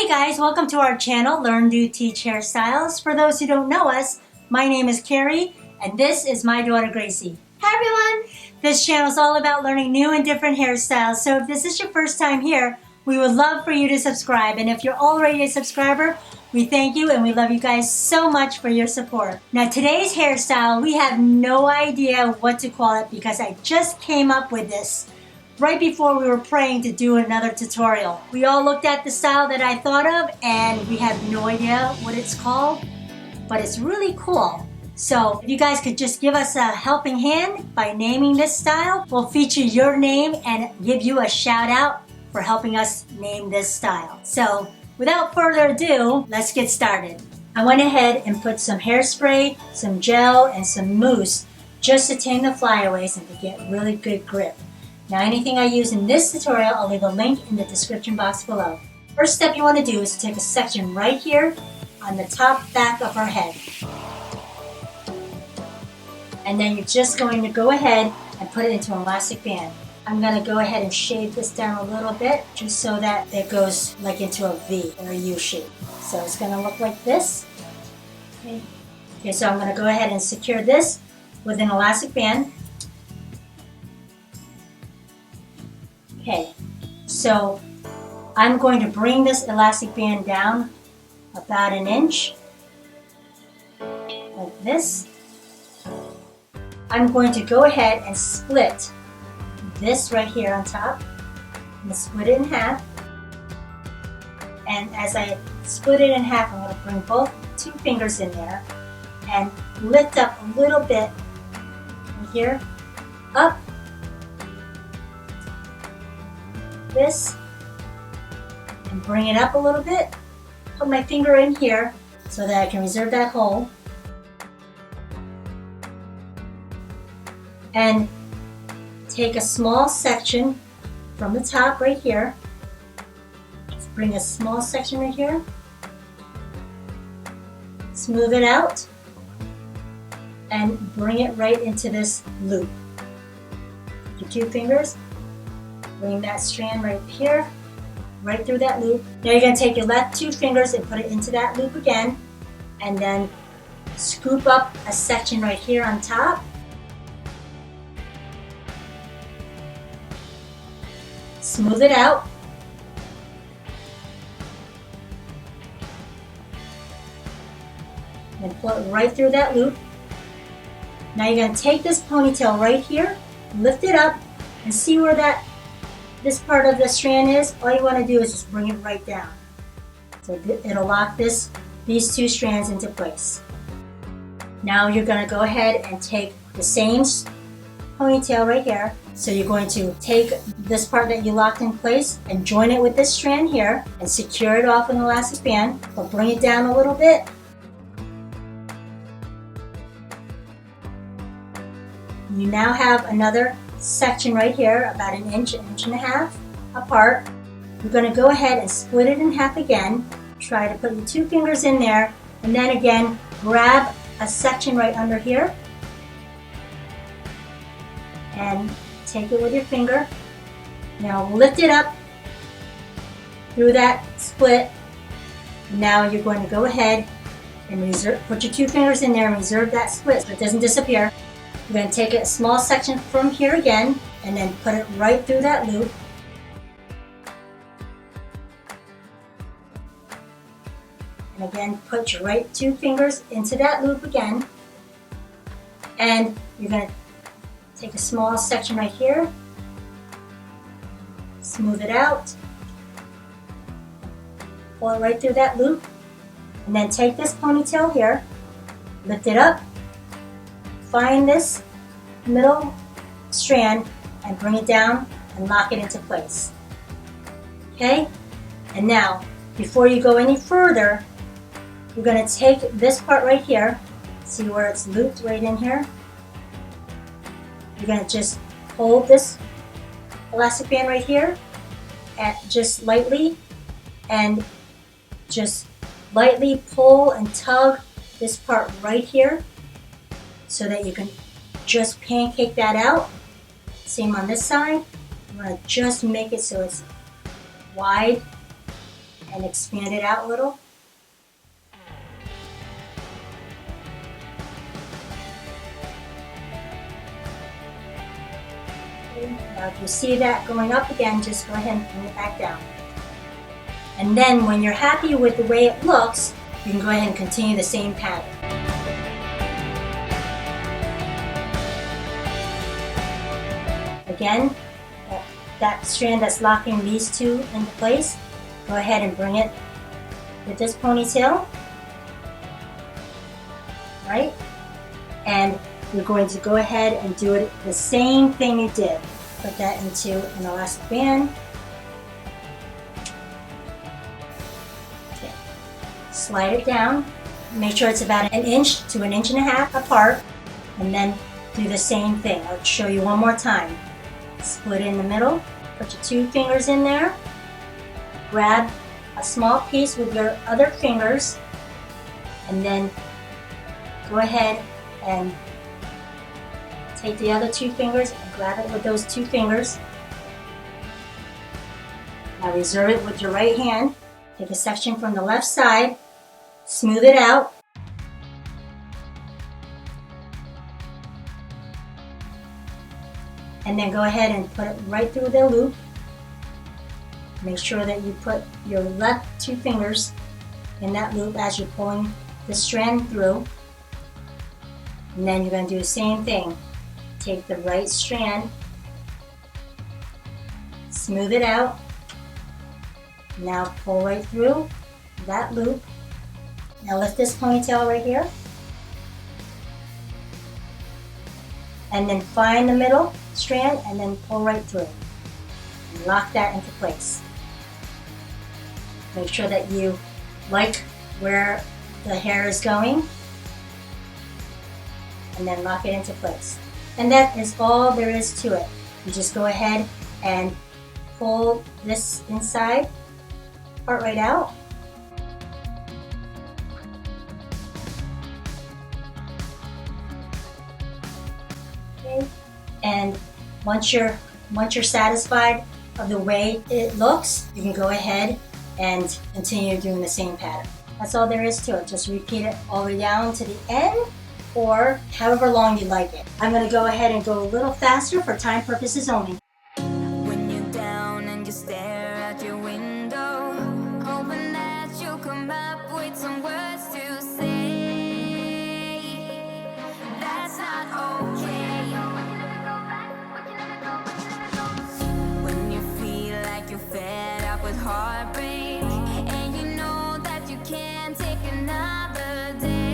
Hey guys, welcome to our channel, Learn, Do, Teach Hairstyles. For those who don't know us, my name is Carrie, and this is my daughter Gracie. Hi everyone! This channel is all about learning new and different hairstyles, so if this is your first time here, we would love for you to subscribe. And if you're already a subscriber, we thank you and we love you guys so much for your support. Now today's hairstyle, we have no idea what to call it because I just came up with this right before we were praying to do another tutorial. We all looked at the style that I thought of and we have no idea what it's called, but it's really cool. So if you guys could just give us a helping hand by naming this style, we'll feature your name and give you a shout out for helping us name this style. So without further ado, let's get started. I went ahead and put some hairspray, some gel, and some mousse just to tame the flyaways and to get really good grip. Now anything I use in this tutorial, I'll leave a link in the description box below. First step you want to do is to take a section right here on the top back of our head. And then you're just going to go ahead and put it into an elastic band. I'm going to go ahead and shave this down a little bit just so that it goes like into a V or a U shape. So it's going to look like this. Okay, so I'm going to go ahead and secure this with an elastic band. Okay, so I'm going to bring this elastic band down about an inch, like this. I'm going to go ahead and split this right here on top. I'm going to split it in half. And as I split it in half, I'm going to bring both two fingers in there and lift up a little bit from here, up, this, and bring it up a little bit. Put my finger in here so that I can reserve that hole. And take a small section from the top right here. Let's bring a small section right here. Smooth it out and bring it right into this loop. Your two fingers. Bring that strand right here, right through that loop. Now you're going to take your left two fingers and put it into that loop again, and then scoop up a section right here on top. Smooth it out. And pull it right through that loop. Now you're going to take this ponytail right here, lift it up, and see where this part of the strand is. All you want to do is just bring it right down. So it'll lock these two strands into place. Now you're going to go ahead and take the same ponytail right here. So you're going to take this part that you locked in place and join it with this strand here and secure it off with an elastic band. But bring it down a little bit. You now have another section right here, about an inch and a half apart. You're going to go ahead and split it in half again. Try to put your two fingers in there, and then again grab a section right under here and take it with your finger. Now lift it up through that split. Now you're going to go ahead and put your two fingers in there and reserve that split so it doesn't disappear. You're going to take a small section from here again and then put it right through that loop. And again, put your right two fingers into that loop again. And you're going to take a small section right here, smooth it out, pull it right through that loop, and then take this ponytail here, lift it up, find this middle strand and bring it down and lock it into place. Okay? And now, before you go any further, you're going to take this part right here, see where it's looped right in here. You're going to just hold this elastic band right here and just lightly pull and tug this part right here, so that you can just pancake that out. Same on this side. I'm going to just make it so it's wide and expand it out a little. Now if you see that going up again, just go ahead and bring it back down. And then when you're happy with the way it looks, you can go ahead and continue the same pattern. Again, that strand that's locking these two into place, go ahead and bring it with this ponytail, right? And you're going to go ahead and do it the same thing you did. Put that into an elastic band. Okay. Slide it down. Make sure it's about 1 inch to 1.5 inches apart, and then do the same thing. I'll show you one more time. Split in the middle, put your 2 fingers in there, grab a small piece with your other fingers, and then go ahead and take the other 2 fingers and grab it with those 2 fingers. Now reserve it with your right hand. Take a section from the left side, smooth it out, and then go ahead and put it right through the loop. Make sure that you put your left 2 fingers in that loop as you're pulling the strand through. And then you're going to do the same thing. Take the right strand, smooth it out. Now pull right through that loop. Now lift this ponytail right here. And then find the middle strand and then pull right through. And lock that into place. Make sure that you like where the hair is going. And then lock it into place. And that is all there is to it. You just go ahead and pull this inside part right out. Okay. And once you're satisfied of the way it looks, you can go ahead and continue doing the same pattern. That's all there is to it. Just repeat it all the way down to the end, or however long you like it. I'm going to go ahead and go a little faster for time purposes only. When you're down and you stare out your window, hoping that you'll come up with some words to say. That's not okay. When you feel like you're fed up with heartbreak, and you know that you can't take another day.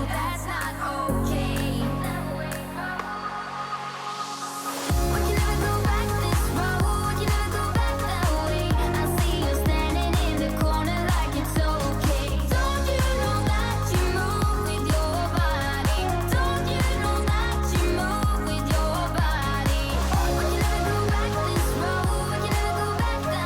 That's not okay. We can never go back this road. You never go back that way. I see you standing in the corner like it's okay. Don't you know that you move with your body? Don't you know that you move with your body? We can never go back this road. You never go back that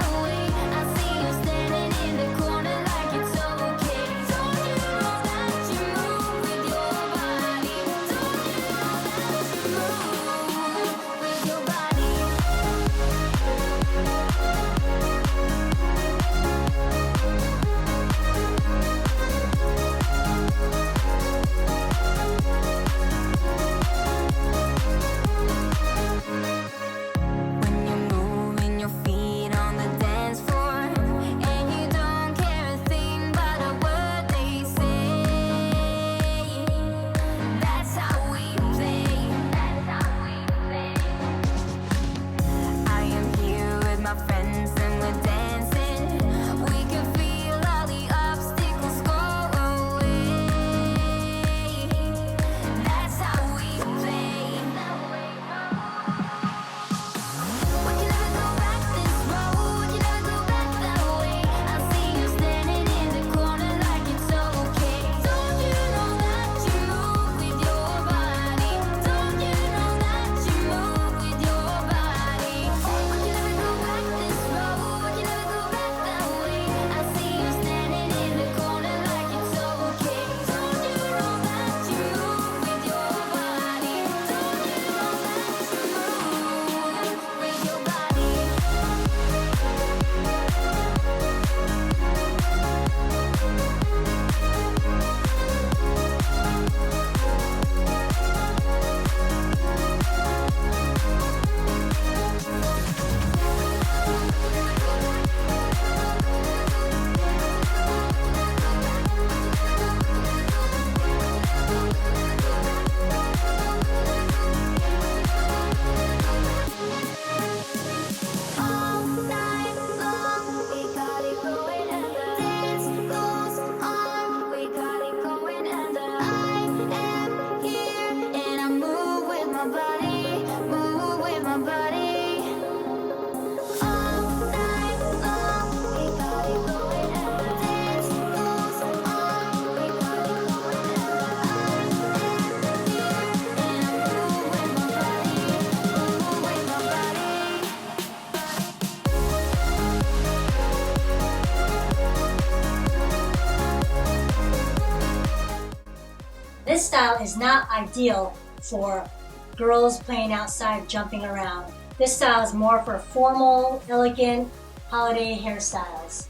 this style is not ideal for girls playing outside, jumping around. This style is more for formal, elegant, holiday hairstyles.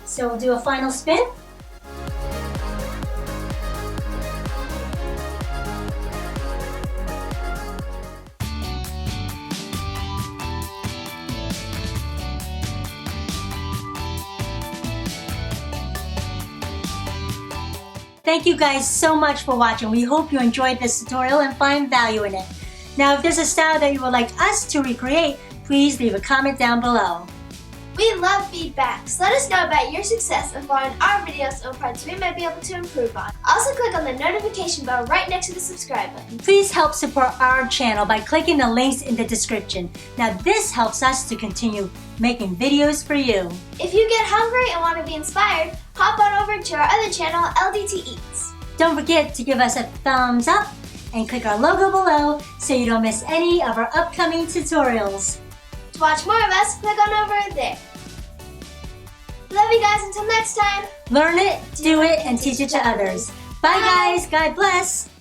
So we'll do a final spin. Thank you guys so much for watching. We hope you enjoyed this tutorial and find value in it. Now, if there's a style that you would like us to recreate, please leave a comment down below. We love feedback, so let us know about your success and following our videos and parts we might be able to improve on. Also click on the notification bell right next to the subscribe button. Please help support our channel by clicking the links in the description. Now this helps us to continue making videos for you. If you get hungry and want to be inspired, hop on over to our other channel, LDT Eats. Don't forget to give us a thumbs up and click our logo below so you don't miss any of our upcoming tutorials. To watch more of us, click on over there. Love you guys until next time. Learn it, do it, and teach it to others. Bye guys, God bless.